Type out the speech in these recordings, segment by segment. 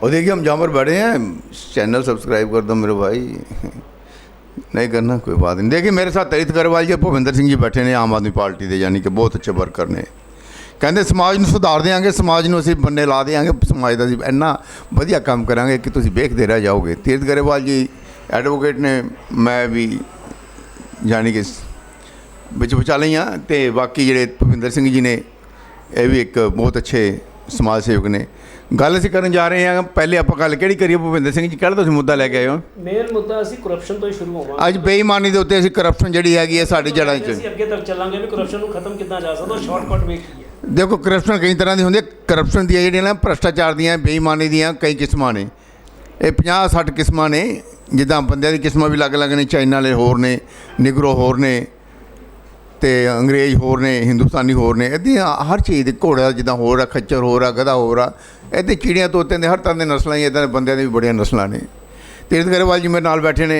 और देखिए हम जहाँ पर बैठे हैं, चैनल सब्सक्राइब कर दो मेरे भाई। नहीं करना कोई बात नहीं। देखिए मेरे साथ तरित गरेवाल जी, भुपिंदर सिंह जी बैठे ने आम आदमी पार्टी के, यानी कि बहुत अच्छे वर्कर ने। कहते समाज ਨੂੰ ਸੁਧਾਰ देंगे, समाज ਨੂੰ ਅਸੀਂ ਬੰਨੇ ਲਾ देंगे, समाज ਦਾ ਅਸੀਂ ਇੰਨਾ ਵਧੀਆ ਕੰਮ ਕਰਾਂਗੇ ਕਿ ਤੁਸੀਂ ਵੇਖਦੇ ਰਹਿ ਜਾਓਗੇ। ਤੀਰਥ गरेवाल जी एडवोकेट ने, मैं भी यानी कि ਵਿੱਚ ਵਿਚਾਲੇ ਹੀ ਹਾਂ, ਤੇ ਬਾਕੀ ਜਿਹੜੇ ਭੁਪਿੰਦਰ ਸਿੰਘ ਜੀ ਨੇ ਇਹ ਵੀ ਇੱਕ ਬਹੁਤ ਅੱਛੇ ਸਮਾਜ ਸੇਵਕ ਨੇ। ਗੱਲ ਅਸੀਂ ਕਰਨ ਜਾ ਰਹੇ ਹਾਂ। ਪਹਿਲੇ ਆਪਾਂ ਗੱਲ ਕਿਹੜੀ ਕਰੀਏ ਭੁਪਿੰਦਰ ਸਿੰਘ ਜੀ, ਕਿਹੜਾ ਤੁਸੀਂ ਮੁੱਦਾ ਲੈ ਕੇ ਆਏ ਹੋ? ਮੇਨ ਮੁੱਦਾ ਅਸੀਂ ਕਰਪਸ਼ਨ ਤੋਂ ਹੀ ਸ਼ੁਰੂ ਹੋਵਾਂਗੇ। ਅੱਜ ਬੇਈਮਾਨੀ ਦੇ ਉੱਤੇ ਅਸੀਂ ਕਰਪਸ਼ਨ ਜਿਹੜੀ ਹੈਗੀ ਹੈ ਸਾਡੀ ਜੜ੍ਹਾਂ 'ਚ, ਅਸੀਂ ਅੱਗੇ ਤੱਕ ਚੱਲਾਂਗੇ ਵੀ ਕਰਪਸ਼ਨ ਨੂੰ ਖਤਮ ਕਿੱਦਾਂ ਜਾ ਸਕਦਾ, ਸ਼ਾਰਟਕਟ ਵੇ ਕੀ ਹੈ। ਦੇਖੋ ਕਰਪਸ਼ਨ ਕਈ ਤਰ੍ਹਾਂ ਦੀ ਹੁੰਦੀ ਹੈ। ਕਰਪਸ਼ਨ ਦੀਆਂ ਜਿਹੜੀਆਂ ਨਾ ਭ੍ਰਸ਼ਟਾਚਾਰ ਦੀਆਂ, ਬੇਈਮਾਨੀ ਦੀਆਂ ਕਈ ਕਿਸਮਾਂ ਨੇ। ਇਹ 50-60 ਕਿਸਮਾਂ ਨੇ। ਜਿੱਦਾਂ ਬੰਦਿਆਂ ਦੀ ਕਿਸਮਾਂ ਵੀ ਅਲੱਗ-ਅਲੱਗ ਨੇ। ਚਾਈਨਾ ਵਾਲੇ ਹੋਰ ਨੇ, ਨਿਗਰੋ ਹੋਰ ਨੇ, ਤੇ ਅੰਗਰੇਜ਼ ਹੋਰ ਨੇ, ਹਿੰਦੁਸਤਾਨੀ ਹੋਰ ਨੇ। ਇੱਦਾਂ ਹਰ ਚੀਜ਼ ਦੇ, ਘੋੜਾ ਜਿੱਦਾਂ ਹੋਰ ਆ, ਖੱਚਰ ਹੋਰ ਆ, ਗਧਾ ਹੋਰ ਆ, ਇੱਦਾਂ ਚਿੜੀਆਂ ਤੋਤਿਆਂ ਦੇ ਹਰ ਤਰ੍ਹਾਂ ਦੇ ਨਸਲਾਂ ਹੀ, ਇੱਦਾਂ ਦੇ ਬੰਦਿਆਂ ਦੀ ਵੀ ਬੜੀਆਂ ਨਸਲਾਂ ਨੇ। ਤੀਰਥ गरेवाल ਜੀ ਮੇਰੇ ਨਾਲ ਬੈਠੇ ਨੇ।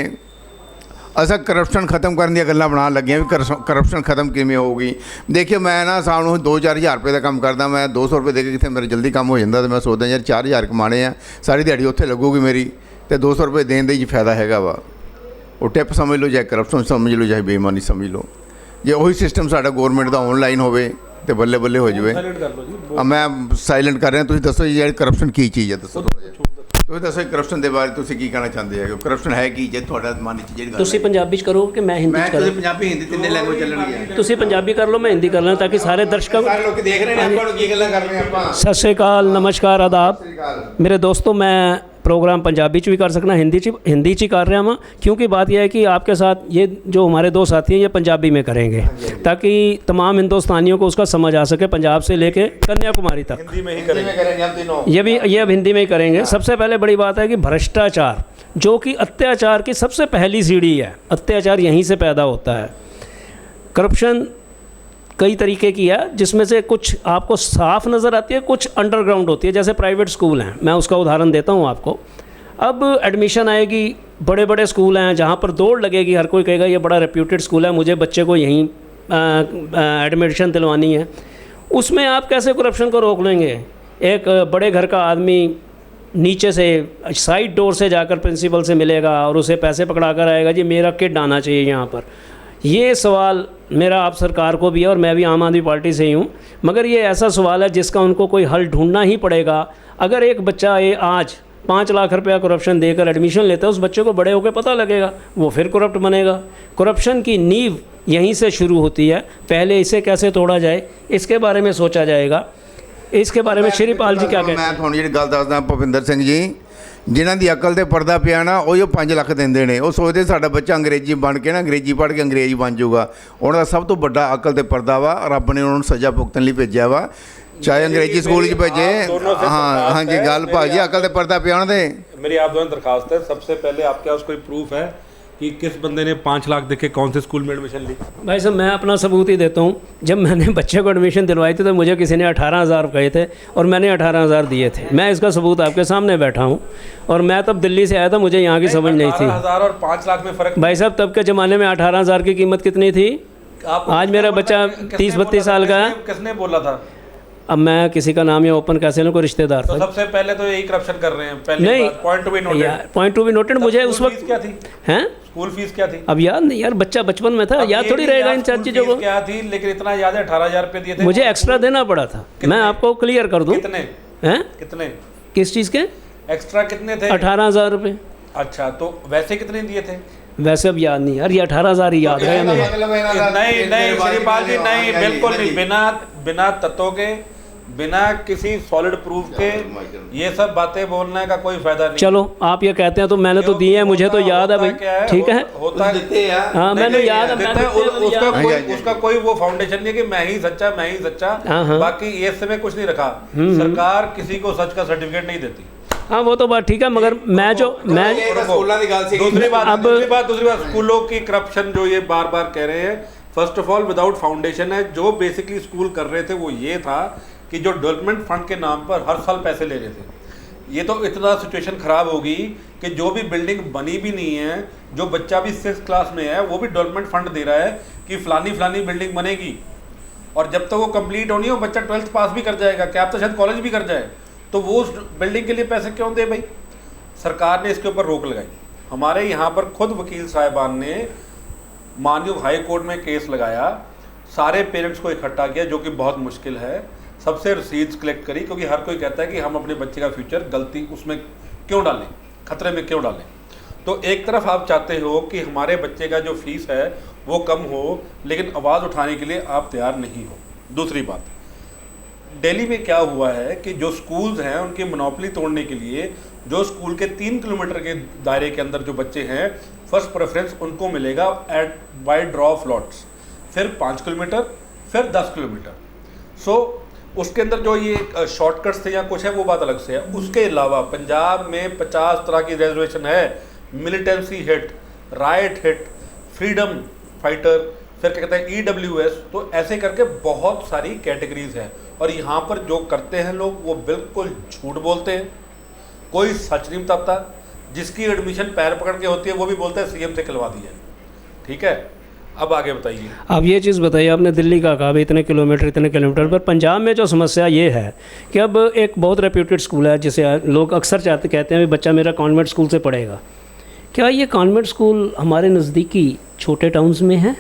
ਅਸਾਂ ਕਰਪਸ਼ਨ ਖਤਮ ਕਰਨ ਦੀਆਂ ਗੱਲਾਂ ਬਣਾਉਣ ਲੱਗੇ ਹਾਂ ਵੀ ਕਰਪਸ਼ਨ ਖਤਮ ਕਿਵੇਂ ਹੋਊਗੀ। ਦੇਖਿਓ ਮੈਂ ਨਾ ਸਾਲ ਨੂੰ 2-4 ਹਜ਼ਾਰ ਰੁਪਏ ਦਾ ਕੰਮ ਕਰਦਾ। ਮੈਂ 200 ਰੁਪਏ ਦੇ ਕੇ ਕਿਤੇ ਮੇਰਾ ਜਲਦੀ ਕੰਮ ਹੋ ਜਾਂਦਾ, ਅਤੇ ਮੈਂ ਸੋਚਦਾ ਯਾਰ 4 ਹਜ਼ਾਰ ਕਮਾਣੇ ਆ, ਸਾਰੀ ਦਿਹਾੜੀ ਉੱਥੇ ਲੱਗੂਗੀ ਮੇਰੀ, ਅਤੇ 200 ਰੁਪਏ ਦੇਣ ਦਾ ਹੀ ਫਾਇਦਾ ਹੈਗਾ ਵਾ। ਉਹ ਟਿਪ ਸਮਝ ਲਓ, ਚਾਹੇ ਕਰਪਸ਼ਨ ਸਮਝ ਲਓ, ਚਾਹੇ ਬੇਈਮਾਨੀ ਸਮਝ ਲਓ। ਜੇ ਉਹੀ ਸਿਸਟਮ ਸਾਡਾ ਗੌਰਮੈਂਟ ਦਾ ਆਨਲਾਈਨ ਹੋਵੇ ਤੇ ਬੱਲੇ ਬੱਲੇ ਹੋ ਜਾਵੇ। ਮੈਂ ਸਾਇਲੈਂਟ ਕਰ ਰਿਹਾ। ਤੁਸੀਂ ਦੱਸੋ ਜੀ, ਜਿਹੜੀ ਕਰਪਸ਼ਨ ਕੀ ਚੀਜ਼ ਹੈ, ਦੱਸੋ ਤੁਸੀਂ ਦੱਸੋ ਕਰਪਸ਼ਨ ਦੇ ਬਾਰੇ ਤੁਸੀਂ ਕੀ ਕਹਿਣਾ ਚਾਹੁੰਦੇ ਹੈਗੇ? ਕਰਪਸ਼ਨ ਹੈ ਕੀ, ਜੇ ਤੁਹਾਡਾ ਮਨ 'ਚ ਜਿਹੜੀ ਗੱਲ ਤੁਸੀਂ ਪੰਜਾਬੀ 'ਚ ਕਰੋ ਕਿ ਮੈਂ ਹਿੰਦੀ 'ਚ ਕਰਾਂ? ਪੰਜਾਬੀ ਹਿੰਦੀ ਤਿੰਨੇ ਲੈਂਗੁਏਜ ਚੱਲਣਗੀਆਂ। ਤੁਸੀਂ ਪੰਜਾਬੀ ਕਰ ਲਓ, ਮੈਂ ਹਿੰਦੀ ਕਰ ਲਾਂ, ਤਾਂ ਕਿ ਸਾਰੇ ਦਰਸ਼ਕਾਂ ਸਾਰੇ ਲੋਕ ਦੇਖ ਰਹੇ ਨੇ ਆਪਾਂ ਨੂੰ ਕੀ ਗੱਲਾਂ ਕਰ ਰਹੇ ਆਪਾਂ। ਸਤਿ ਸ਼੍ਰੀ ਅਕਾਲ, ਨਮਸਕਾਰ, ਆਦਾਬ मेरे दोस्तों। मैं प्रोग्राम पंजाबी च भी कर सकना, हिंदी च कर रहा हूँ, क्योंकि बात यह है कि आपके साथ ये जो हमारे दो साथी हैं ये पंजाबी में करेंगे, ताकि तमाम हिंदुस्तानियों को उसका समझ आ सके, पंजाब से लेके कन्याकुमारी तक। हिंदी में ही करेंगे हम तीनों। ये अब हिंदी में ही करेंगे। सबसे पहले बड़ी बात है कि भ्रष्टाचार, जो कि अत्याचार की सबसे पहली सीढ़ी है। अत्याचार यहीं से पैदा होता है। करप्शन कई तरीके की है, जिसमें से कुछ आपको साफ नज़र आती है, कुछ अंडरग्राउंड होती है। जैसे प्राइवेट स्कूल हैं, मैं उसका उदाहरण देता हूँ आपको। अब एडमिशन आएगी, बड़े बड़े स्कूल हैं जहाँ पर दौड़ लगेगी, हर कोई कहेगा ये बड़ा रेप्यूटेड स्कूल है, मुझे बच्चे को यहीं एडमिशन दिलवानी है। उसमें आप कैसे करप्शन को रोक लेंगे? एक बड़े घर का आदमी नीचे से साइड डोर से जाकर प्रिंसिपल से मिलेगा और उसे पैसे पकड़ा कर आएगा, जी मेरा किड आना चाहिए यहाँ पर। ये सवाल मेरा आप सरकार को भी है, और मैं भी आम आदमी पार्टी से ही हूँ, मगर ये ऐसा सवाल है जिसका उनको कोई हल ढूंढना ही पड़ेगा। अगर एक बच्चा ये आज 5 लाख रुपया करप्शन देकर एडमिशन लेता है, उस बच्चे को बड़े होकर पता लगेगा, वो फिर करप्ट बनेगा। करप्शन की नींव यहीं से शुरू होती है। पहले इसे कैसे तोड़ा जाए, इसके बारे में सोचा जाएगा। इसके बारे में श्रीपाल जी क्या कहते हैं? मैं थोड़ी जी गल दसदा भुपिंदर सिंह जी, जिन्हां दी अकल ते पर्दा पिया ना, ਉਹ 5 ਲੱਖ ਦਿੰਦੇ ਨੇ। ਉਹ ਸੋਚਦੇ ਸਾਡਾ ਬੱਚਾ ਅੰਗਰੇਜ਼ੀ ਬਣ ਕੇ ਨਾ, ਅੰਗਰੇਜ਼ੀ ਪੜ੍ਹ ਕੇ ਅੰਗਰੇਜ਼ ਬਣ ਜਾਊਗਾ। ਉਹਨਾਂ ਦਾ ਸਭ ਤੋਂ ਵੱਡਾ ਅਕਲ ਤੇ ਪਰਦਾ ਵਾ। ਰੱਬ ਨੇ ਉਹਨਾਂ ਨੂੰ ਸਜ਼ਾ ਭੁਗਤਣ ਲਈ ਭੇਜਿਆ ਵਾ, ਚਾਹੇ ਅੰਗਰੇਜ਼ੀ ਸਕੂਲ 'ਚ ਭੇਜੇ। हाँ हाँ जी, गल भाजी अकल ते पर्दा पिया दे। मेरी आप दोनों दरखास्त है। सबसे पहले आपके पास कोई प्रूफ है कि किस बंदे ने 5 लाख देके कौन से स्कूल में एडमिशन ली? भाई साहब मैं अपना सबूत ही देता हूँ। जब मैंने बच्चे को एडमिशन दिलवाई थी तो मुझे किसी ने 18,000 कहे थे और मैंने 18,000 दिए थे। मैं इसका सबूत आपके सामने बैठा हूँ, और मैं तब दिल्ली से आया था, मुझे यहाँ की समझ नहीं थी। 18,000 और 5 लाख में फ़र्क? भाई साहब तब के ज़माने में 18,000 की कीमत कितनी थी? आज मेरा बच्चा 30-32 साल का है। किसने बोला था? अब मैं किसी का नाम या ओपन कैसे ना, कोई रिश्तेदार तो था। सबसे पहले तो यही करप्शन कर रहे हैं। पहले नहीं, point to be noted. Point to be noted. मुझे उस वक्त क्या थी? हैं स्कूल फीस क्या थी? अब याद नहीं यार, बच्चा बचपन में था, याद थोड़ी रहेगा इन चार चीज़ों को। क्या थी, लेकिन इतना याद है 18,000 रुपये दिए थे। मुझे एक्स्ट्रा देना पड़ा था। मैं आपको क्लियर कर दूँ। कितने हैं? कितने? किस चीज़ के एक्स्ट्रा कितने थे? 18,000 रुपये। अच्छा, तो वैसे कितने दिए थे? वैसे अब याद नहीं यार, ये 18,000 ही याद है हमें। नहीं नहीं श्रीपाल जी, नहीं, बिल्कुल नहीं। बिना तत्वों के, बिना किसी सॉलिड प्रूफ के ये सब बातें बोलने का कोई फायदा नहीं। चलो आप ये कहते हैं तो मैंने तो दिए हैं, मुझे तो याद है भाई। ठीक है, होता है। हाँ मैंने याद है। उसका कोई वो फाउंडेशन नहीं है कि मैं ही सच्चा। बाकी ये समय कुछ नहीं रखा। सरकार किसी को सच का सर्टिफिकेट नहीं देती। हाँ वो तो बात ठीक है, मगर मैं दूसरी बात स्कूलों की करप्शन जो ये बार बार कह रहे हैं, first of all without foundation है। जो बेसिकली स्कूल कर रहे थे वो ये था कि जो डेवलपमेंट फंड के नाम पर हर साल पैसे ले रहे थे। ये तो इतना सिचुएशन ख़राब होगी कि जो भी बिल्डिंग बनी भी नहीं है, जो बच्चा भी 6th क्लास में है वो भी डेवलपमेंट फंड दे रहा है कि फलानी बिल्डिंग बनेगी, और जब तक वो कंप्लीट होनी है वो बच्चा 12th पास भी कर जाएगा, क्या आप तो शायद कॉलेज भी कर जाए, तो वो उस बिल्डिंग के लिए पैसे क्यों दे भाई? सरकार ने इसके ऊपर रोक लगाई। हमारे यहाँ पर खुद वकील साहिबान ने माननीय हाई कोर्ट में केस लगाया, सारे पेरेंट्स को इकट्ठा किया, जो कि बहुत मुश्किल है, सबसे रसीद्स कलेक्ट करी, क्योंकि हर कोई कहता है कि हम अपने बच्चे का फ्यूचर गलती उसमें क्यों डालें, खतरे में क्यों डालें। तो एक तरफ आप चाहते हो कि हमारे बच्चे का जो फीस है वो कम हो, लेकिन आवाज़ उठाने के लिए आप तैयार नहीं हो। दूसरी बात, दिल्ली में क्या हुआ है कि जो स्कूल्स हैं उनकी मोनोपोली तोड़ने के लिए जो स्कूल के 3 किलोमीटर के दायरे के अंदर जो बच्चे हैं, फर्स्ट प्रेफरेंस उनको मिलेगा at by draw of lots, फिर 5 किलोमीटर, फिर 10 किलोमीटर। सो उसके अंदर जो ये शॉर्टकट्स थे या कुछ है वो बात अलग से है। उसके अलावा पंजाब में 50 तरह की रिजर्वेशन है, militancy hit, right hit, freedom fighter, फिर क्या कहते हैं EWS, तो ऐसे करके बहुत सारी कैटेगरीज हैं। और यहाँ पर जो करते हैं लोग वो बिल्कुल झूठ बोलते हैं, कोई सच नहीं बताता। जिसकी एडमिशन पैर पकड़ के होती है वो भी बोलता है CM से खिलवा दी है। ठीक है, अब आगे बताइए। अब ये चीज़ बताइए, आपने दिल्ली का कहा इतने किलोमीटर पर पंजाब में जो समस्या ये है कि अब एक बहुत रेप्यूटेड स्कूल है जिसे लोग अक्सर कहते हैं बच्चा मेरा कॉन्वेंट स्कूल से पढ़ेगा। क्या ये कॉन्वेंट स्कूल हमारे नज़दीकी छोटे टाउन्स में है?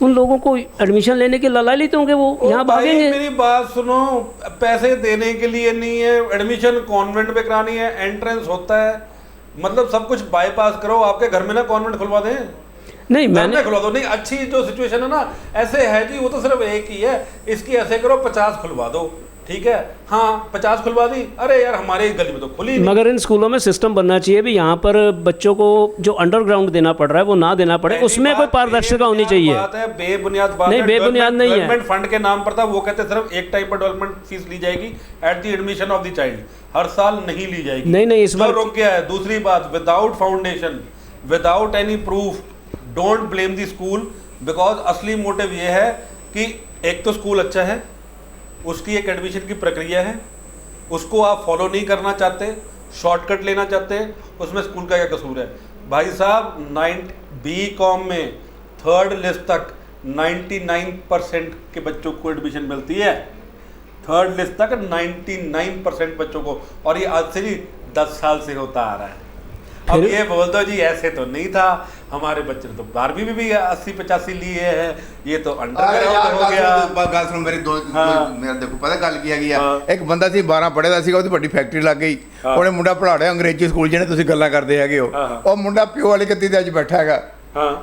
उन लोगों को एडमिशन लेने के लालायित होंगे, वो यहाँ भागेंगे। मेरी बात सुनो, पैसे देने के लिए नहीं है, एडमिशन कॉन्वेंट में करानी है, एंट्रेंस होता है, मतलब सब कुछ बाईपास करो। आपके घर में ना कॉन्वेंट खुलवा दें, नहीं मैंने खुलवा दो। नहीं, अच्छी जो सिचुएशन है ना, ऐसे है जी, वो तो सिर्फ एक ही है, इसकी ऐसे करो 50 खुलवा दो। ठीक है, हाँ 50 खुलवा दी, अरे यार हमारे गली में तो खुली नहीं। मगर इन स्कूलों में सिस्टम बनना चाहिए भी, यहाँ पर बच्चों को जो अंडरग्राउंड देना पड़ रहा है वो ना देना पड़े, उसमें कोई पारदर्शिता होनी चाहिए। बात है बेबुनियाद बात नहीं, है, बेबुनियाद नहीं है। डेवलपमेंट फंड के नाम पर था, वो कहते सिर्फ एक टाइम पर डेवलपमेंट फीस ली जाएगी at the admission of the child, हर साल नहीं ली जाएगी। नहीं इस बार रुक गया है। दूसरी बात, without foundation, without any proof, don't blame the school, because असली मोटिव ये है कि एक तो स्कूल अच्छा है, उसकी एक एडमिशन की प्रक्रिया है, उसको आप फॉलो नहीं करना चाहते, शॉर्टकट लेना चाहते हैं, उसमें स्कूल का क्या कसूर है? भाई साहब BCom में 3rd लिस्ट तक 99% के बच्चों को एडमिशन मिलती है, 3rd लिस्ट तक 99% बच्चों को, और ये आज से नहीं 10 साल से होता आ रहा है। अब ये बोल दो जी ऐसे तो नहीं था, हमारे बच्चे ने तो 12वीं में भी 80-85 लिए हैं, ये तो अंडरग्राउंड हो गया। ਗੱਲ ਸੁਣ ਮੇਰੀ ਮੇਰਾ ਦੇਖੋ ਪਤਾ ਗੱਲ ਕੀ ਹੈਗੀ ਆ, ਇੱਕ ਬੰਦਾ ਸੀ 12 ਪੜ੍ਹੇ ਦਾ ਸੀਗਾ, ਉਹਦੀ ਵੱਡੀ ਫੈਕਟਰੀ ਲੱਗ ਗਈ, ਉਹਨੇ ਮੁੰਡਾ ਪੜ੍ਹਾ ਰਿਹਾ ਅੰਗਰੇਜ਼ੀ ਸਕੂਲ ਜਿਹੜੇ ਤੁਸੀਂ ਗੱਲਾਂ ਕਰਦੇ ਹੈਗੇ ਹੋ, ਉਹ ਮੁੰਡਾ ਪਿਓ ਵਾਲੀ ਗੱਦੀ ਤੇ ਅੱਜ ਬੈਠਾ ਹੈਗਾ,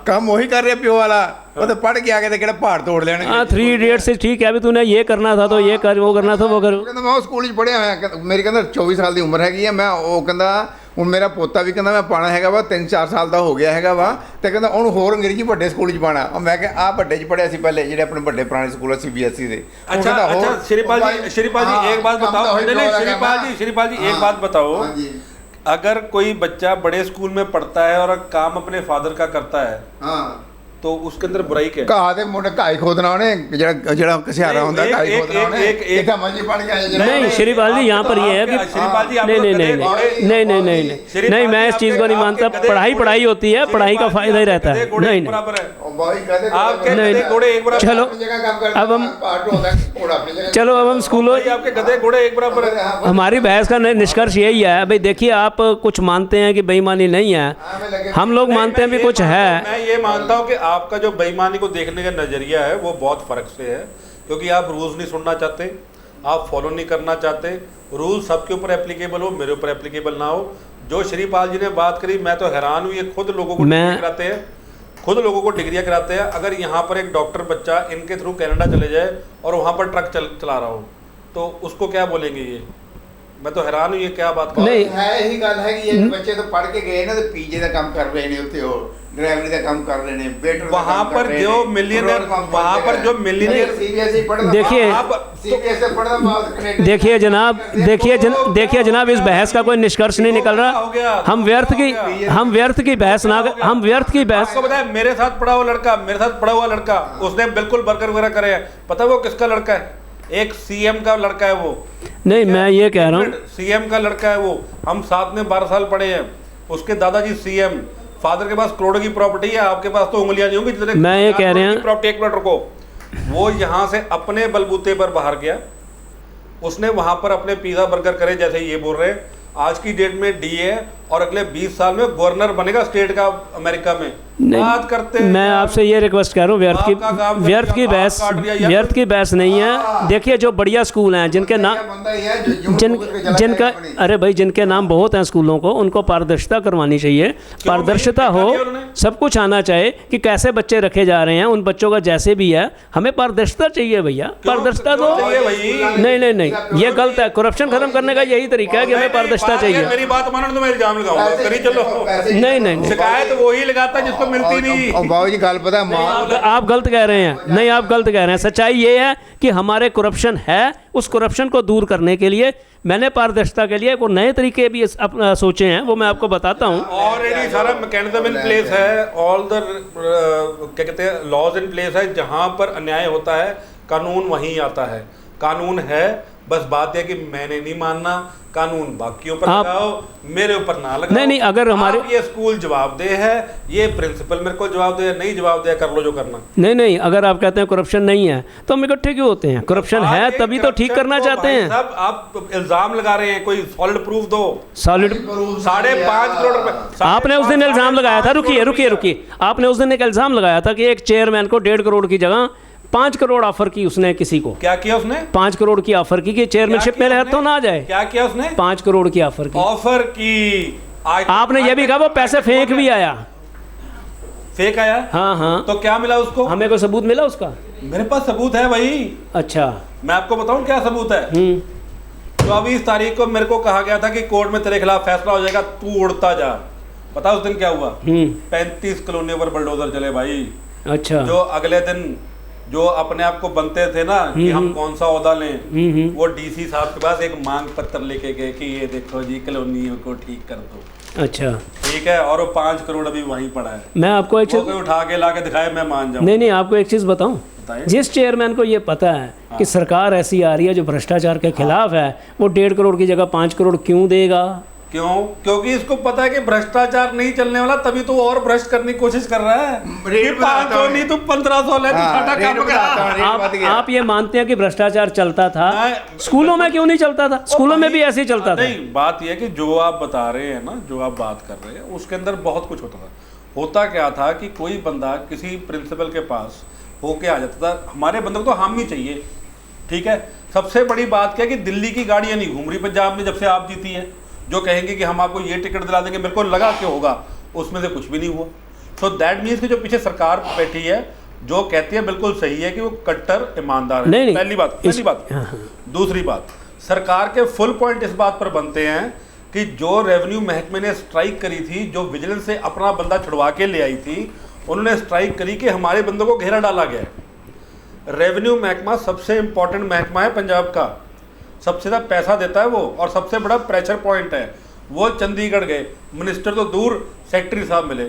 ਕੰਮ ਉਹੀ ਕਰ ਰਿਹਾ ਪਿਓ ਵਾਲਾ, ਉਹ ਤਾਂ ਪੜ੍ਹ ਕੇ ਆ ਕੇ ਤੇ ਕਿਹੜਾ ਪਹਾੜ ਤੋੜ ਲੈਣਗੇ। हाँ 3 Idiots से ठीक है, अभी तूने ये करना था तो ये कर, वो करना था वो कर। ਕਹਿੰਦਾ ਮੈਂ ਉਹ ਸਕੂਲ 'ਚ ਪੜ੍ਹਿਆ ਹੋਇਆ, ਮੇਰੀ ਕਹਿੰਦਾ 24 ਸਾਲ ਦੀ ਉਮਰ ਹੈਗੀ ਆ, ਮੈਂ ਉਹ ਕਹਿੰਦਾ ਹੁਣ ਮੇਰਾ ਪੋਤਾ ਵੀ ਕਹਿੰਦਾ ਮੈਂ ਪਾਣਾ ਹੈਗਾ ਵਾ, 3-4 ਸਾਲ ਦਾ ਹੋ ਗਿਆ ਹੈਗਾ ਵਾ, ਤੇ ਕਹਿੰਦਾ ਉਹਨੂੰ ਹੋਰ ਅੰਗਰੇਜ਼ੀ ਵੱਡੇ ਸਕੂਲ 'ਚ ਪਾਣਾ। ਮੈਂ ਕਿਹਾ ਆਹ ਵੱਡੇ 'ਚ ਪੜ੍ਹਿਆ ਸੀ ਪਹਿਲੇ, ਜਿਹੜੇ ਆਪਣੇ ਵੱਡੇ ਪੁਰਾਣੇ ਸਕੂਲ ਆ CBSE ਦੇ। अच्छा श्रीपाल जी एक बात बताओ, नहीं श्रीपाल जी एक बात बताओ, अगर कोई बच्चा बड़े स्कूल में पढ़ता है और काम अपने फादर का करता है, हाँ, तो उसके अंदर बुराई क्या है? ਘਾਹ ਦੇ ਮੁੰਡੇ ਘਾਹ ਖੋਦਣਾ ਉਹਨੇ, ਜਿਹੜਾ ਕਸਿਆਰਾ ਹੁੰਦਾ ਘਾਹ ਖੋਦਣਾ ਉਹਨੇ, ਇੱਕ ਮਰਜੀ ਪੜ ਗਿਆ। नहीं श्रीपाल जी यहाँ पर ये है कि श्रीपाल जी नहीं मैं इस चीज़ को नहीं मानता। पढ़ाई होती है, पढ़ाई का फायदा ही रहता है। नहीं चलो अब हम स्कूलों, आपके गधे घोड़े एक बराबर है। हमारी बहस का निष्कर्ष यही है भाई, देखिए आप कुछ मानते हैं कि बेईमानी नहीं है, हम लोग मानते हैं भी कुछ है। मैं ये मानता हूँ कि आपका जो बेईमानी को देखने का नज़रिया है वो बहुत फ़र्क से है, क्योंकि आप रूल्स नहीं सुनना चाहते, आप फॉलो नहीं करना चाहते। रूल सबके ऊपर एप्लीकेबल हो, मेरे ऊपर एप्लीकेबल ना हो। जो श्रीपाल जी ने बात करी, मैं तो हैरान हुई, खुद लोगों को डिग्री कराते हैं, खुद लोगों को डिग्रियाँ कराते हैं। अगर यहाँ पर एक डॉक्टर बच्चा इनके थ्रू कनाडा चले जाए और वहाँ पर ट्रक चला रहा हो तो उसको क्या बोलेंगे? ये मैं तो हैरान हुई, क्या बात कर नहीं है। यही गल है कि ये बच्चे तो पढ़ के गए ना, तो पीजे का काम कर रहे हैं, उत्ते हो ड्राइवरी का काम कर रहे हैं, वेटर वहाँ पर जो मिलियनेयर, वहाँ पर जो मिलियनेयर, देखिए जनाब इस बहस का कोई निष्कर्ष नहीं निकल रहा। हम व्यर्थ की बहस आपको बताया, मेरे साथ पढ़ा हुआ लड़का, मेरे साथ पढ़ा हुआ लड़का, उसने बिल्कुल बर्गर वगैरह करे हैं। पता है वो किसका लड़का है? एक CM का लड़का है वो। नहीं मैं ये कह रहा हूँ, CM का लड़का है वो, हम साथ में 12 साल पढ़े हैं। उसके दादाजी CM, फादर के पास करोड़ों की प्रॉपर्टी है, आपके पास तो उंगलियां नहीं होंगी जितने। मैं ये कह रहे हैं प्रॉपर्टी, एक मिनट रुको, वो यहाँ से अपने बलबूते पर बाहर गया, उसने वहां पर अपने पिज़्ज़ा बर्गर करे, जैसे ये बोल रहे हैं आज की डेट में डी है और अगले 20 साल में गवर्नर बनेगा स्टेट का अमेरिका में। बात करते हैं, मैं आपसे ये रिक्वेस्ट कर रहा हूँ, व्यर्थ की बहस नहीं है। देखिए जो बढ़िया स्कूल हैं जिनके नाम जिनका अरे भाई जिनके नाम बहुत हैं स्कूलों को, उनको पारदर्शिता करवानी चाहिए। पारदर्शिता हो, सब कुछ आना चाहिए कि कैसे बच्चे रखे जा रहे हैं, उन बच्चों का जैसे भी है, हमें पारदर्शिता चाहिए भैया। पारदर्शिता दो। नहीं, ये गलत है। करप्शन खत्म करने का यही तरीका है कि हमें पारदर्शिता चाहिए। मेरी बात मानो तो मैं इल्जाम लगाऊंगा, करी चलो। नहीं, शिकायत वही लगाता जिसको मिलती नहीं। बाबू जी गल पता आप गलत कह रहे हैं। नहीं, आप गलत कह रहे हैं। सच्चाई ये है कि हमारे करप्शन है, उस करप्शन को दूर करने के लिए मैंने पारदर्शिता के लिए कोई नए तरीके भी सोचे हैं, वो मैं आपको बताता हूँ। ऑलरेडी सारा मैकेनिज्म इन प्लेस है, ऑल द क्या कहते हैं लॉज इन प्लेस है। जहाँ पर अन्याय होता है कानून वहीं आता है। कानून है, बस बात है कि मैंने नहीं मानना, कानून बाकियों पर लगाओ, मेरे ऊपर ना लगाओ। नहीं, अगर हमारे ये स्कूल जवाबदेह है, ये प्रिंसिपल मेरे को जवाबदेह है, नहीं जवाबदेह कर लो जो करना। नहीं, अगर आप कहते हैं करप्शन नहीं है तो हम इकट्ठे क्यों होते हैं? करप्शन है तभी तो ठीक करना चाहते हैं। सब आप इल्जाम लगा रहे हैं, कोई सॉलिड प्रूफ दो। सॉलिड 5.5 करोड़ रुपए आपने उस दिन इल्जाम लगाया था। रुकिए, आपने उस दिन एक इल्जाम लगाया था कि एक चेयरमैन को 1.5 करोड़ की जगह 5 करोड़ ऑफर की उसने किसी को। क्या किया उसने? 5 करोड़ की ऑफर की कि चेयरमैनशिप में रह तो ना आ जाए। क्या किया उसने? 5 करोड़ की ऑफर की। आपने ये भी कहा वो पैसे फेंक भी आया। फेंक आया? हाँ। तो क्या मिला उसको? हमें कोई सबूत मिला उसका? मेरे पास सबूत है भाई। अच्छा, मैं आपको बताऊं क्या सबूत है। 24 तारीख को मेरे को कहा गया था कि कोर्ट में तेरे खिलाफ फैसला हो जाएगा, तू उड़ता जा। पता उस दिन क्या हुआ? 35 कॉलोनी पर बुलडोजर चले भाई। अच्छा। जो अगले दिन जो अपने आप को बनते थे ना कि हम कौन सा ओहदा लें, वो डीसी साहब के पास एक मांग पत्र लेके गए कि ये देखो जी कॉलोनियों को ठीक कर दो। अच्छा, ठीक है। और वो 5 करोड़ अभी वहीं पड़ा है। मैं आपको एक चीज उठा के ला के दिखाए, मैं मान जाऊँ। नहीं, आपको एक चीज बताऊं। जिस चेयरमैन को ये पता है कि सरकार ऐसी आ रही है जो भ्रष्टाचार के खिलाफ है, वो 1.5 करोड़ की जगह 5 करोड़ क्यों देगा? क्यों? क्योंकि इसको पता है कि भ्रष्टाचार नहीं चलने वाला, तभी तो और भ्रष्ट करने की कोशिश कर रहा है। 500 नहीं तो 1500 ले, आप ये मानते हैं कि भ्रष्टाचार चलता था? स्कूलों में क्यों नहीं चलता था? स्कूलों में भी ऐसे ही चलता था। नहीं, बात यह है कि जो आप बता रहे हैं ना, जो आप बात कर रहे हैं, उसके अंदर बहुत कुछ होता था। होता क्या था कि कोई बंदा किसी प्रिंसिपल के पास होके आ जाता था, हमारे बंदे को तो हम ही चाहिए। ठीक है। सबसे बड़ी बात क्या है कि दिल्ली की गाड़ियाँ नहीं घूम रही पंजाब में जब से आप जीती है, जो कहेंगे कि हम आपको ये टिकट दिला देंगे। मेरे को लगा कि होगा, उसमें से कुछ भी नहीं हुआ। सो दैट मीन्स कि जो पीछे सरकार बैठी है जो कहती है बिल्कुल सही है कि वो कट्टर ईमानदार है। नहीं, पहली बात। दूसरी बात, सरकार के फुल पॉइंट इस बात पर बनते हैं कि जो रेवेन्यू महकमे ने स्ट्राइक करी थी, जो विजिलेंस से अपना बंदा छुड़वा के ले आई थी, उन्होंने स्ट्राइक करी कि हमारे बंदों को घेरा डाला गया है। रेवेन्यू महकमा सबसे इंपॉर्टेंट महकमा है पंजाब का, सबसे ज़्यादा पैसा देता है वो, और सबसे बड़ा प्रेशर पॉइंट है। वो चंडीगढ़ गए, मिनिस्टर तो दूर, सेक्रेटरी साहब मिले।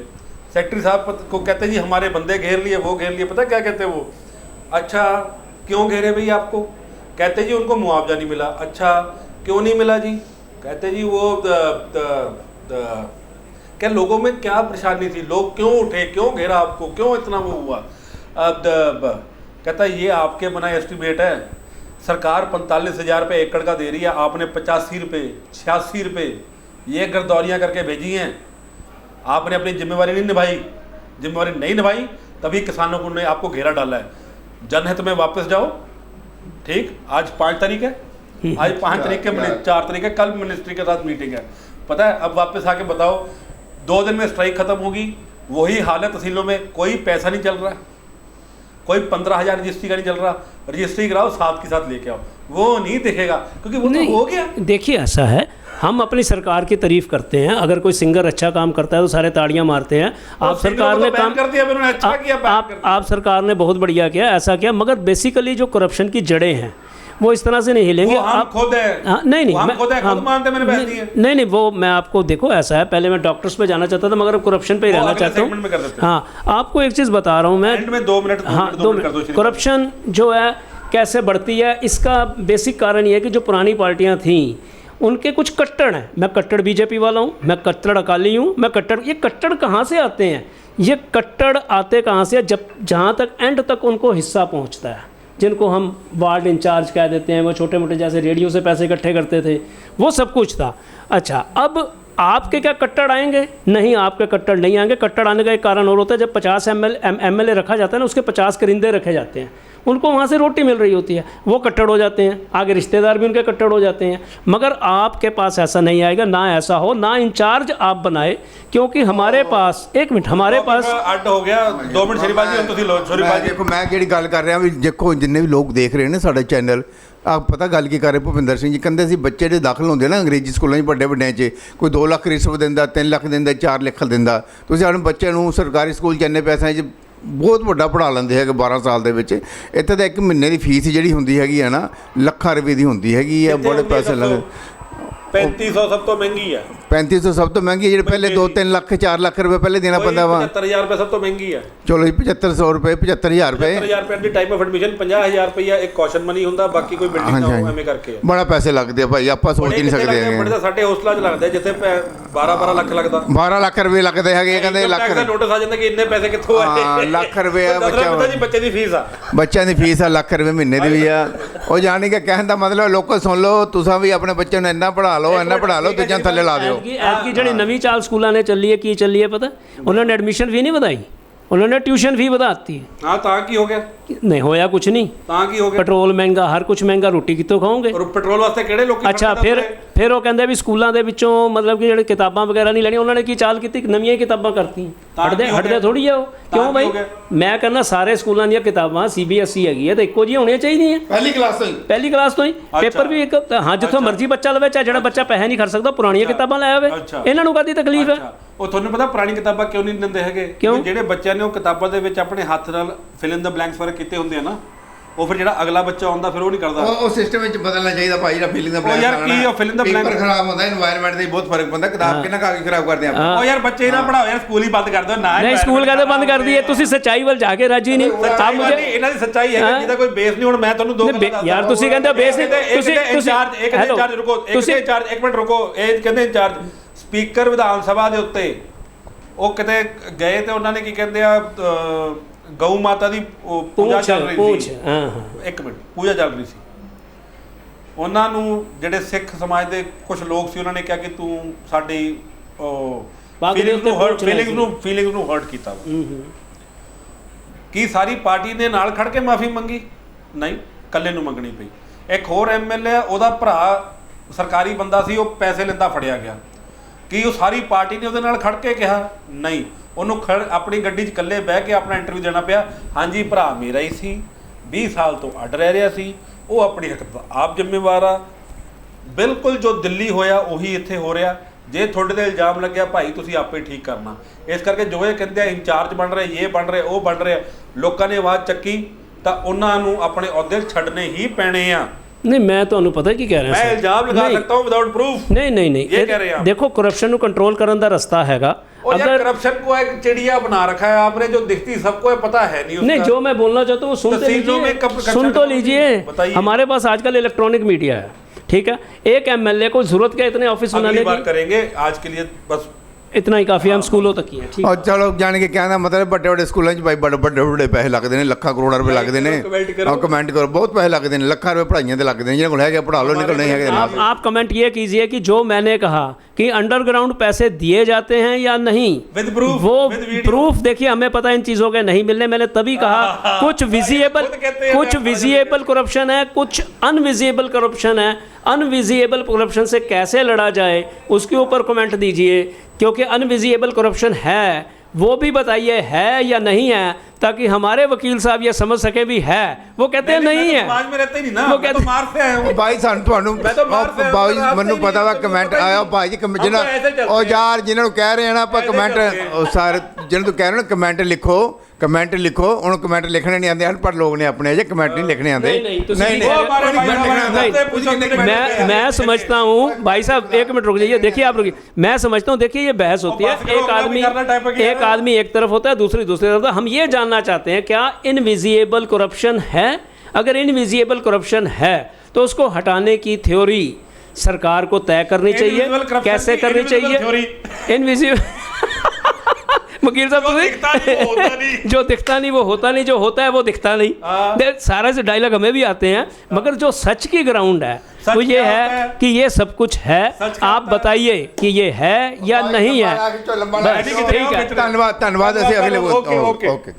सेक्रेटरी साहब को कहते जी हमारे बंदे घेर लिए, वो घेर लिए। पता क्या कहते वो? अच्छा क्यों घेरे भैया आपको? कहते जी उनको मुआवजा नहीं मिला। अच्छा क्यों नहीं मिला जी? कहते जी वो क्या लोगों में क्या परेशानी थी, लोग क्यों उठे, क्यों घेरा आपको, क्यों इतना वो हुआ? कहता ये आपके बना एस्टिमेट है, सरकार 45,000 रुपये एकड़ का दे रही है, आपने 85 रुपये 86 रुपये ये गिरदौरियाँ करके भेजी हैं। आपने अपनी जिम्मेवारी नहीं निभाई, तभी किसानों को ने आपको घेरा डाला है। जनहित में वापस जाओ। ठीक, आज 5 तारीख है, आज 5 तारीख के 4 तारीख है, कल मिनिस्ट्री के साथ मीटिंग है। पता है, अब वापस आके बताओ 2 दिन में स्ट्राइक खत्म होगी। वही हाल है तहसीलों में, कोई पैसा नहीं चल रहा, कोई 15,000 रजिस्ट्री का नहीं चल रहा। रजिस्ट्री कराओ, साथ के साथ लेके आओ, वो नहीं दिखेगा क्योंकि वो तो हो गया। देखिए ऐसा है, हम अपनी सरकार की तारीफ करते हैं। अगर कोई सिंगर अच्छा काम करता है तो सारे ताड़ियां मारते हैं। आप सरकार ने काम कर दिया, अच्छा किया, आप सरकार ने बहुत बढ़िया किया, ऐसा किया। मगर बेसिकली जो करप्शन की जड़ें हैं वो इस तरह से नहीं हिलेंगे। आप खुद है। नहीं, वो मैं आपको, देखो ऐसा है, पहले मैं डॉक्टर्स पे जाना चाहता था मगर करप्शन पे ही रहना चाहता हूँ। हाँ, आपको एक चीज़ बता रहा हूँ मैं, 2 मिनट। हाँ, 2 मिनट। करप्शन जो है कैसे बढ़ती है, इसका बेसिक कारण ये है कि जो पुरानी पार्टियाँ थीं उनके कुछ कट्टर हैं। मैं कट्टर बीजेपी वाला हूँ, मैं कट्टर अकाली हूँ, मैं कट्टर, ये कट्टर कहाँ से आते हैं? ये कट्टर आते कहाँ से? जब जहाँ तक एंड तक उनको हिस्सा पहुँचता है, जिनको हम वार्ड इंचार्ज कह देते हैं, वो छोटे मोटे जैसे रेडियो से पैसे इकट्ठे करते थे, वो सब कुछ था। अच्छा, अब आपके क्या कट्टर आएंगे? नहीं, आपके कट्टर नहीं आएंगे। कट्टर आने का एक कारण और होता है, जब 50 MLA रखा जाता है ना, उसके 50 करिंदे रखे जाते हैं, उनको वहाँ से रोटी मिल रही होती है, वो कट्टर हो जाते हैं, आगे रिश्तेदार भी उनके कट्टर हो जाते हैं। मगर आपके पास ऐसा नहीं आएगा, ना ऐसा हो, ना इंचार्ज आप बनाए, क्योंकि हमारे पास, एक मिनट, हमारे पास ਅੱਡ ਹੋ ਗਿਆ 2 ਮਿੰਟ ਸ਼ਰੀਪਾਲ ਜੀ, ਹੁਣ ਤੁਸੀਂ ਲੋ ਸ਼ਰੀਪਾਲ ਜੀ। ਦੇਖੋ ਮੈਂ ਜਿਹੜੀ ਗੱਲ ਕਰ ਰਿਹਾ ਵੀ ਦੇਖੋ ਜਿੰਨੇ ਵੀ ਲੋਕ ਦੇਖ ਰਹੇ ਨੇ ਸਾਡੇ ਚੈਨਲ, ਆ ਪਤਾ ਗੱਲ ਕੀ ਕਰ ਰਹੇ ਭੁਪਿੰਦਰ ਸਿੰਘ ਜੀ, ਕਹਿੰਦੇ ਸੀ ਬੱਚੇ ਜਿਹੜੇ ਦਾਖਲ ਹੁੰਦੇ ਨਾ ਅੰਗਰੇਜ਼ੀ ਸਕੂਲਾਂ 'ਚ ਵੱਡੇ ਵੱਡਿਆਂ 'ਚ, ਕੋਈ 2 ਲੱਖ ਰਿਸ਼ਵਤ ਦਿੰਦਾ, 3 ਲੱਖ ਦਿੰਦਾ, 4 ਲੱਖ ਦਿੰਦਾ। ਤੁਸੀਂ ਆਪਣੇ ਬੱਚੇ ਨੂੰ ਸਰਕਾਰੀ ਸਕੂਲ 'ਚ ਇੰਨੇ ਪੈਸਿਆਂ 'ਚ ਬਹੁਤ ਵੱਡਾ ਪੜ੍ਹਾ ਲੈਂਦੇ ਹੈਗੇ 12 ਸਾਲ ਦੇ ਵਿੱਚ। ਇੱਥੇ ਤਾਂ 1 ਮਹੀਨੇ ਦੀ ਫੀਸ ਜਿਹੜੀ ਹੁੰਦੀ ਹੈਗੀ ਹੈ ਨਾ, ਲੱਖਾਂ ਰੁਪਏ ਦੀ ਹੁੰਦੀ ਹੈਗੀ ਆ, ਬੜੇ ਪੈਸੇ ਲੱਗਦੇ। 3500 ਸਭ ਤੋਂ ਮਹਿੰਗੀ ਹੈ। 3500 ਸਭ ਤੋਂ ਮਹਿੰਗੀ, ਜਿਹੜੇ ਪਹਿਲੇ 2-3 ਲੱਖ 4 ਲੱਖ ਰੁਪਏ ਪਹਿਲੇ ਦੇਣਾ ਪੈਂਦਾ ਵਾ। 75000 ਰੁਪਏ ਸਭ ਤੋਂ ਮਹਿੰਗੀ ਹੈ। ਚਲੋ ਜੀ 7500 ਰੁਪਏ, 75000 ਰੁਪਏ, 75000 ਰੁਪਏ ਦੀ ਟਾਈਮ ਆਫ ਐਡਮਿਸ਼ਨ, 50000 ਰੁਪਏ ਇੱਕ ਕੌਸ਼ਨ ਮਨੀ ਹੁੰਦਾ, ਬਾਕੀ ਕੋਈ ਬਿਲਡਿੰਗ ਨਾ ਹੋ, ਐਵੇਂ ਕਰਕੇ ਬੜਾ ਪੈਸੇ ਲੱਗਦੇ ਆ ਭਾਈ, ਆਪਾਂ ਸੋਚ ਹੀ ਨਹੀਂ ਸਕਦੇ ਹੈਗੇ। ਬੜੇ ਤਾਂ ਸਾਡੇ ਹੋਸਟਲਾਂ 'ਚ ਲੱਗਦੇ ਜਿੱਥੇ 12 ਲੱਖ ਲੱਗਦਾ, 12 ਲੱਖ ਰੁਪਏ ਲੱਗਦੇ ਹੈਗੇ, ਕਹਿੰਦੇ ਲੱਖ ਦਾ ਨੋਟਿਸ ਆ ਜਾਂਦਾ ਕਿ ਇੰਨੇ ਪੈਸੇ ਕਿੱਥੋਂ ਆਏ। ਹਾਂ, ਲੱਖ ਰੁਪਏ ਬੱਚੇ ਦੀ ਫੀਸ ਆ, ਬੱਚਿਆਂ ਦੀ ਫੀਸ ਆ, ਲੱਖ ਰੁਪਏ ਮਹੀਨੇ ਦੀ ਵੀ ਆ। ਉਹ ਜਾਣੀ ਕਿ ਕਹਿਣ ਦਾ ਮਤਲਬ ਲੋਕੋ ਸੁਣ ਲਓ, ਤੁਸੀਂ ਵੀ ਆਪਣੇ ਬੱਚੇ ਨੂੰ ਇੰਨਾ ਪੜ੍ਹਾ ਲਓ, ਇੰਨਾ ਪੜ੍ਹਾ ਲਓ, ਦੂਜਿਆਂ ਥੱਲੇ ਲਾ ਦਿਓ। ਐਤਕੀ ਜਿਹੜੀ ਨਵੀਂ ਚਾਲ ਸਕੂਲਾਂ ਨੇ ਚੱਲੀ ਹੈ, ਕੀ ਚੱਲੀ ਹੈ ਪਤਾ? ਉਹਨਾਂ ਨੇ ਐਡਮਿਸ਼ਨ ਫੀ ਨਹੀਂ ਵਧਾਈ, ਉਹਨਾਂ ਨੇ ਟਿਊਸ਼ਨ ਫੀ ਵਧਾਤੀ ਹੈ। ਹਾਂ, ਤਾਂ ਕੀ ਹੋ ਗਿਆ? ਨਹੀਂ ਹੋਇਆ ਕੁਝ ਨਹੀਂ, ਤਾਂ ਕੀ ਹੋ ਗਿਆ? ਪੈਟਰੋਲ ਮਹਿੰਗਾ, ਹਰ ਕੁਝ ਮਹਿੰਗਾ, ਰੋਟੀ ਕਿੱਥੋਂ ਖਾਓਗੇ? ਔਰ ਪੈਟਰੋਲ ਵਾਸਤੇ ਕਿਹੜੇ ਲੋਕੀ? ਅੱਛਾ, ਫਿਰ ਉਹ ਕਹਿੰਦੇ ਵੀ ਸਕੂਲਾਂ ਦੇ ਵਿੱਚੋਂ ਮਤਲਬ ਕਿ ਜਿਹੜੇ ਕਿਤਾਬਾਂ ਵਗੈਰਾ ਨਹੀਂ ਲੈਣੀਆਂ, ਉਹਨਾਂ ਨੇ ਕੀ ਚਾਲ ਕੀਤੀ? ਨਵੀਆਂ ਹੀ ਕਿਤਾਬਾਂ ਕਰਤੀਆਂ। ਹਟਦੇ ਥੋੜੀ ਆ ਉਹ। ਕਿਉਂ ਬਾਈ? ਮੈਂ ਕਹਿੰਦਾ ਸਾਰੇ ਸਕੂਲਾਂ ਦੀਆਂ ਕਿਤਾਬਾਂ CBSE ਹੈਗੀ ਹੈ ਤਾਂ ਇੱਕੋ ਜਿਹੀਆਂ ਹੋਣੀਆਂ ਚਾਹੀਦੀਆਂ, ਪਹਿਲੀ ਕਲਾਸ ਤੋਂ ਹੀ ਪੇਪਰ ਵੀ ਇੱਕ। ਹਾਂ, ਜਿੱਥੋਂ ਮਰਜ਼ੀ ਬੱਚਾ ਲਵੇ, ਚਾਹੇ ਜਿਹੜਾ ਬੱਚਾ ਪੈਸੇ ਨਹੀਂ ਖਰਚ ਸਕਦਾ, ਪੁਰਾਣੀਆਂ ਕਿਤਾਬਾਂ ਲੈ ਆਵੇ, ਇਹਨਾਂ ਨੂੰ ਕਾਹਦੀ ਤਕਲੀਫ ਹੈ? ਉਹ ਤੁਹਾਨੂੰ ਪਤਾ ਪੁਰਾਣੀ ਕਿਤਾਬਾਂ ਕਿਉਂ ਨਹੀਂ ਦਿੰਦੇ ਹੈਗੇ? ਜਿਹੜੇ ਬੱਚਿਆਂ ਨੇ ਉਹ ਕਿਤਾਬਾਂ ਦੇ ਵਿੱਚ ਆਪਣੇ ਹੱਥ ਨਾਲ ਫਿਲ ਇਨ ਦਾ ਬਲੈਂਕਸ ਵਰਕ ਕੀਤੇ ਹੁੰਦੇ ਆ ਨਾ, ਉਹ ਫਿਰ ਜਿਹੜਾ ਅਗਲਾ ਬੱਚਾ ਆਉਂਦਾ ਫਿਰ ਉਹ ਨਹੀਂ ਕਰਦਾ। ਉਹ ਸਿਸਟਮ ਵਿੱਚ ਬਦਲਣਾ ਚਾਹੀਦਾ ਭਾਈ, ਜਿਹੜਾ ਫਿਲਿੰਗ ਦਾ ਬਲੈਂਕ ਯਾਰ ਕੀ ਉਹ ਫਿਲਿੰਗ ਦਾ ਬਲੈਂਕ ਖਰਾਬ ਹੁੰਦਾ, এনवायरमेंट ਦੇ ਬਹੁਤ ਫਰਕ ਪੈਂਦਾ। ਕਿਤਾਬ ਕਿੰਨਾ ਕਾਗਜ਼ ਖਰਾਬ ਕਰਦੇ ਆਪਾਂ। ਉਹ ਯਾਰ ਬੱਚੇ ਨਾ ਪੜਾਓ ਯਾਰ, ਸਕੂਲ ਹੀ ਬੰਦ ਕਰ ਦਿਓ ਨਾ। ਨਹੀਂ, ਸਕੂਲ ਕਾਹਦੇ ਬੰਦ ਕਰ ਦਈਏ? ਤੁਸੀਂ ਸੱਚਾਈ ਵੱਲ ਜਾ ਕੇ ਰਾਜੀ ਨਹੀਂ। ਆਪ ਮੁਝੇ ਇਹਨਾਂ ਦੀ ਸੱਚਾਈ ਹੈ, ਜਿਹਦਾ ਕੋਈ ਬੇਸ ਨਹੀਂ। ਹੁਣ ਮੈਂ ਤੁਹਾਨੂੰ ਦੋ ਗੱਲਾਂ ਦੱਸਦਾ ਯਾਰ, ਤੁਸੀਂ ਕਹਿੰਦੇ ਬੇਸ ਨਹੀਂ। ਤੁਸੀਂ ਇੰਚਾਰਜ, ਇੱਕ ਇੰਚਾਰਜ ਰੁਕੋ, ਇੱਕ ਮਿੰਟ ਰੁਕੋ। ਇਹ ਕਹਿੰਦੇ ਇੰਚਾਰਜ ਸਪੀਕਰ ਵਿਧਾਨ ਸਭਾ ਦੇ ਉੱਤੇ ਉਹ ਕਿਤੇ ਗਏ ਤੇ ਉਹਨਾਂ ਨੇ ਕੀ ਕਹਿੰਦੇ ਆ, ਗਊ ਮਾਤਾ ਦੀ ਪੂਜਾ ਚੱਲ ਰਹੀ ਸੀ। ਇੱਕ ਮਿੰਟ, ਪੂਜਾ ਚੱਲ ਰਹੀ ਸੀ। ਉਹਨਾਂ ਨੂੰ ਜਿਹੜੇ ਸਿੱਖ ਸਮਾਜ ਦੇ ਕੁਝ ਲੋਕ ਸੀ, ਉਹਨਾਂ ਨੇ ਕਿਹਾ ਕਿ ਤੂੰ ਸਾਡੀ ਫੀਲਿੰਗਸ ਨੂੰ ਹਰਟ ਕੀਤਾ। ਕੀ ਸਾਰੀ ਪਾਰਟੀ ਨੇ ਨਾਲ ਖੜ ਕੇ ਮਾਫੀ ਮੰਗੀ? ਨਹੀਂ, ਇਕੱਲੇ ਨੂੰ ਮੰਗਣੀ ਪਈ। ਇੱਕ ਹੋਰ MLA, ਉਹਦਾ ਭਰਾ ਸਰਕਾਰੀ ਬੰਦਾ ਸੀ, ਉਹ ਪੈਸੇ ਲੈਂਦਾ ਫੜਿਆ ਗਿਆ। ਕੀ ਉਹ ਸਾਰੀ ਪਾਰਟੀ ਨੇ ਉਹਦੇ ਨਾਲ ਖੜ ਕੇ ਕਿਹਾ? ਨਹੀਂ, ਉਹਨੂੰ ਆਪਣੀ ਗੱਡੀ 'ਚ ਇਕੱਲੇ ਬਹਿ ਕੇ ਆਪਣਾ ਇੰਟਰਵਿਊ ਦੇਣਾ ਪਿਆ। ਹਾਂਜੀ, ਭਰਾ ਮੇਰਾ ਹੀ ਸੀ, 20 ਸਾਲ ਤੋਂ ਅੱਡ ਰਹਿ ਰਿਹਾ ਸੀ, ਉਹ ਆਪਣੀ ਹਰਕਤ ਦਾ ਆਪ ਜ਼ਿੰਮੇਵਾਰ ਆ। ਬਿਲਕੁਲ ਜੋ ਦਿੱਲੀ ਹੋਇਆ ਉਹੀ ਇੱਥੇ ਹੋ ਰਿਹਾ। ਜੇ ਤੁਹਾਡੇ ਤੇ ਇਲਜ਼ਾਮ ਲੱਗਿਆ ਭਾਈ, ਤੁਸੀਂ ਆਪੇ ਠੀਕ ਕਰਨਾ। ਇਸ ਕਰਕੇ ਜੋ ਇਹ ਕਹਿੰਦੇ ਆ ਇੰਚਾਰਜ ਬਣ ਰਹੇ, ਇਹ ਬਣ ਰਹੇ, ਉਹ ਬਣ ਰਹੇ, ਲੋਕਾਂ ਨੇ ਆਵਾਜ਼ ਚੱਕੀ ਤਾਂ ਉਹਨਾਂ ਨੂੰ ਆਪਣੇ ਅਹੁਦੇ ਛੱਡਣੇ ਹੀ ਪੈਣੇ ਆ। नहीं, मैं ਤੁਹਾਨੂੰ ਪਤਾ ਕੀ ਕਹਿ ਰਿਹਾ ਮੈਂ ਇਲਜ਼ਾਮ ਲਗਾ ਸਕਦਾ ਹਾਂ ਵਿਦਆਊਟ ਪ੍ਰੂਫ। नहीं, ਇਹ ਕਹਿ ਰਹੇ ਹਾਂ। देखो, करप्शन ਨੂੰ ਕੰਟਰੋਲ ਕਰਨ ਦਾ ਰਸਤਾ ਹੈਗਾ। अगर करप्शन को एक चिड़िया बना रखा है आपने, जो दिखती सबको पता है नहीं उसका। नहीं, जो मैं बोलना चाहता हूँ सुन तो लीजिए। हमारे पास आजकल इलेक्ट्रॉनिक मीडिया है, ठीक है? एक MLA को जरूरत क्या इतने ऑफिस बनाने की? करेंगे आज के लिए बस इतना ही काफ़ी, हम स्कूलों तक ही है, ठीक है? और चलो जान के कहना मतलब ਵੱਡੇ ਵੱਡੇ ਸਕੂਲਾਂ 'ਚ ਭਾਈ ਬੜੇ ਪੈਸੇ ਲੱਗਦੇ ਨੇ, ਲੱਖਾਂ ਕਰੋੜਾਂ ਰੁਪਏ ਲੱਗਦੇ ਨੇ। और कमेंट करो, बहुत पैसे लगते हैं, ਲੱਖਾਂ ਰੁਪਏ ਪੜ੍ਹਾਈਆਂ ਤੇ ਲੱਗਦੇ ਨੇ। ਜਿਹਨਾਂ ਕੋਲ ਹੈਗੇ ਪੜ੍ਹਾ ਲਓ, ਨਿਕਲ नहीं है। आप कमेंट ये कीजिए कि जो मैंने कहा कि अंडरग्राउंड पैसे दिए जाते हैं या नहीं, विद प्रूफ, वो प्रूफ देखिए, हमें पता इन चीज़ों के नहीं मिलने। मैंने तभी कहा कुछ विजिएबल करप्शन है, कुछ अनविजिएबल करप्शन है। अनविजिएबल करप्शन से कैसे लड़ा जाए उसके ऊपर कमेंट दीजिए, क्योंकि अनविजिएबल करप्शन है वो भी बताइए है या नहीं है, ताकि हमारे वकील साहब ये समझ सके भी है। वो कहते हैं नहीं है, समाज में रहते ही नहीं ना, वो मैं तो मार से आया हूं भाई। ਸਾਨੂੰ ਤੁਹਾਨੂੰ ਭਾਈ ਮੈਨੂੰ ਪਤਾ ਵਾ ਕਮੈਂਟ ਆਇਆ ਭਾਈ ਜੀ, ਜਿਹਨਾਂ ਉਹ ਯਾਰ ਜਿਹਨਾਂ ਨੂੰ ਕਹਿ ਰਹੇ ਆ ਨਾ ਆਪਾਂ ਕਮੈਂਟ, ਉਹ ਸਾਰੇ ਜਿਹਨਾਂ ਨੂੰ ਕਹਿ ਰਹੇ ਨਾ ਕਮੈਂਟ ਲਿਖੋ। ਹੁਣ ਕਮੈਂਟ ਲਿਖਣੇ ਨਹੀਂ ਆਉਂਦੇ, ਅਨਪੜ੍ਹ ਲੋਕ ਨੇ ਆਪਣੇ, ਅਜੇ ਕਮੈਂਟ ਨਹੀਂ ਲਿਖਣੇ ਆਉਂਦੇ। मैं समझता हूँ भाई साहब, एक मिनट रुक जाइए, देखिए आप रुकिए। मैं समझता हूँ, देखिए ये बहस होती है, एक आदमी एक तरफ होता है, दूसरी तरफ होता है। हम ये जानना चाहते हैं क्या इनविजिएबल करप्शन है? अगर इनविजिएबल करप्शन है तो उसको हटाने की थ्योरी सरकार को तय करनी चाहिए। कैसे करनी चाहिए? इनविजिबल वकील साहब जो दिखता नहीं वो होता नहीं। जो दिखता नहीं वो होता नहीं, जो होता है वो दिखता नहीं। सारे से डायलॉग हमें भी आते हैं, मगर जो सच की ग्राउंड है सच वो ये क्या है होता है? कि ये सब कुछ है। सच क्या आप होता है? बताइए कि ये है या नहीं है। लंबा बस, कितने ठीक हो, है। कितने? ਧੰਨਵਾਦ ਅਸੀਂ ਅਗਲੇ ओके ओके ਓਕੇ